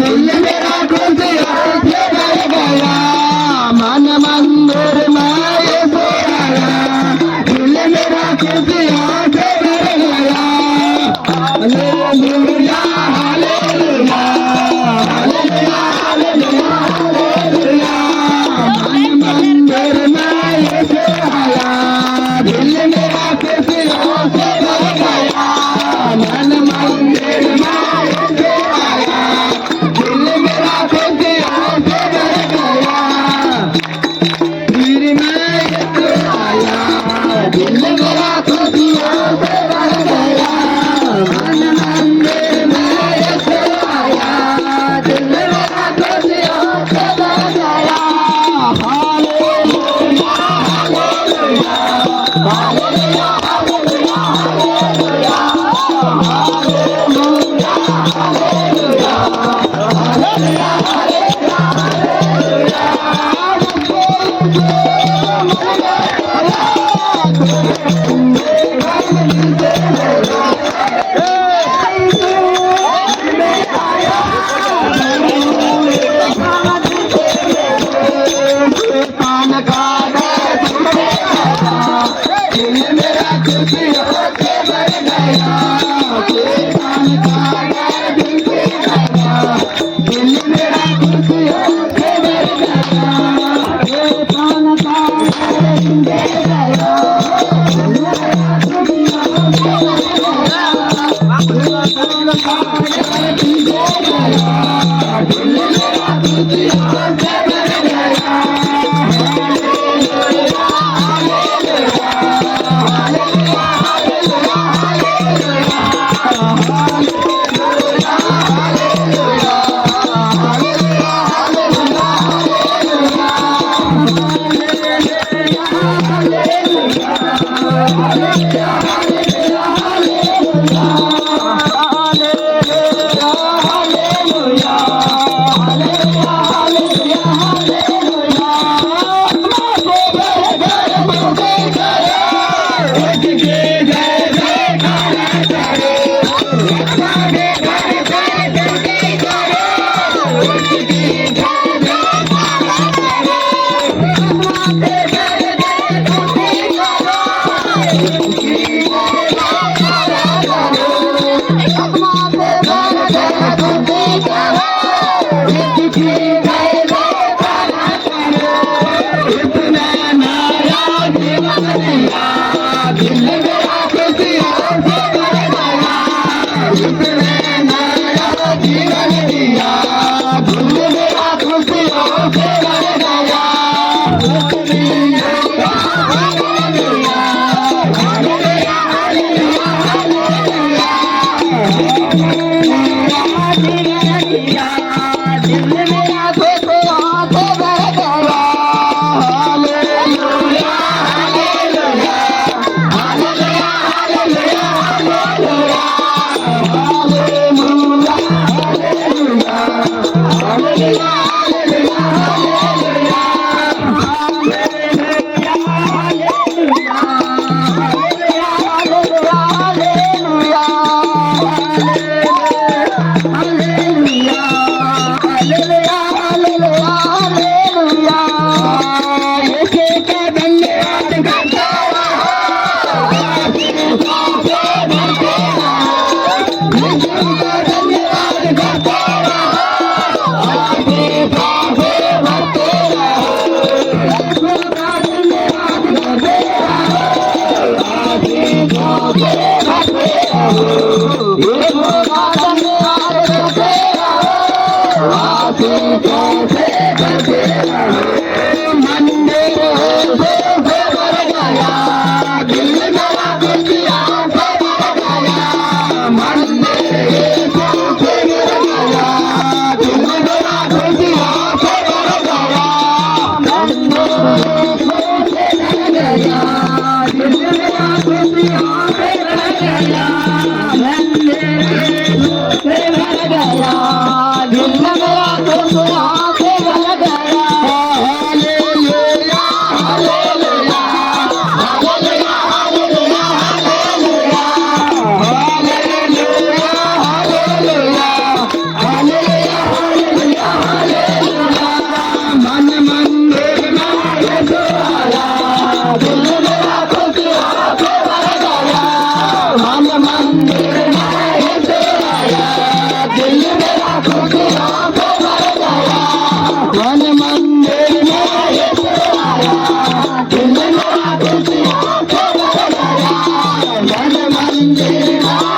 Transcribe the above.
दिल मेरा खुशियों से भर गया, मन मंदिर में यीशु आया, दिल मेरा खुशियों से भर गया। Hallelujah hallelujah hallelujah hallelujah hallelujah, मन मंदिर में यीशु आया, दिल मेरा खुशियों से भर गया, मन मंदिर में यीशु आया, दिल मेरा खुशियों से भर गया। फिर मैं यीशु आया, दिल मेरा खुशियों से भर गया, मन मंदिर में यीशु आया, दिल मेरा खुशियों से भर गया। Hallelujah hallelujah hallelujah hallelujah hallelujah hallelujah hallelujah hallelujah hallelujah कान का दिल मेरा खुशियों से भर गया, कान का दिल मेरा, दिल मेरा खुशियों से भर गया, कान का दिल मेरा, दिल मेरा खुशियों से भर गया, कान का दिल मेरा, दिल मेरा खुशियों से भर गया। Hallelujah.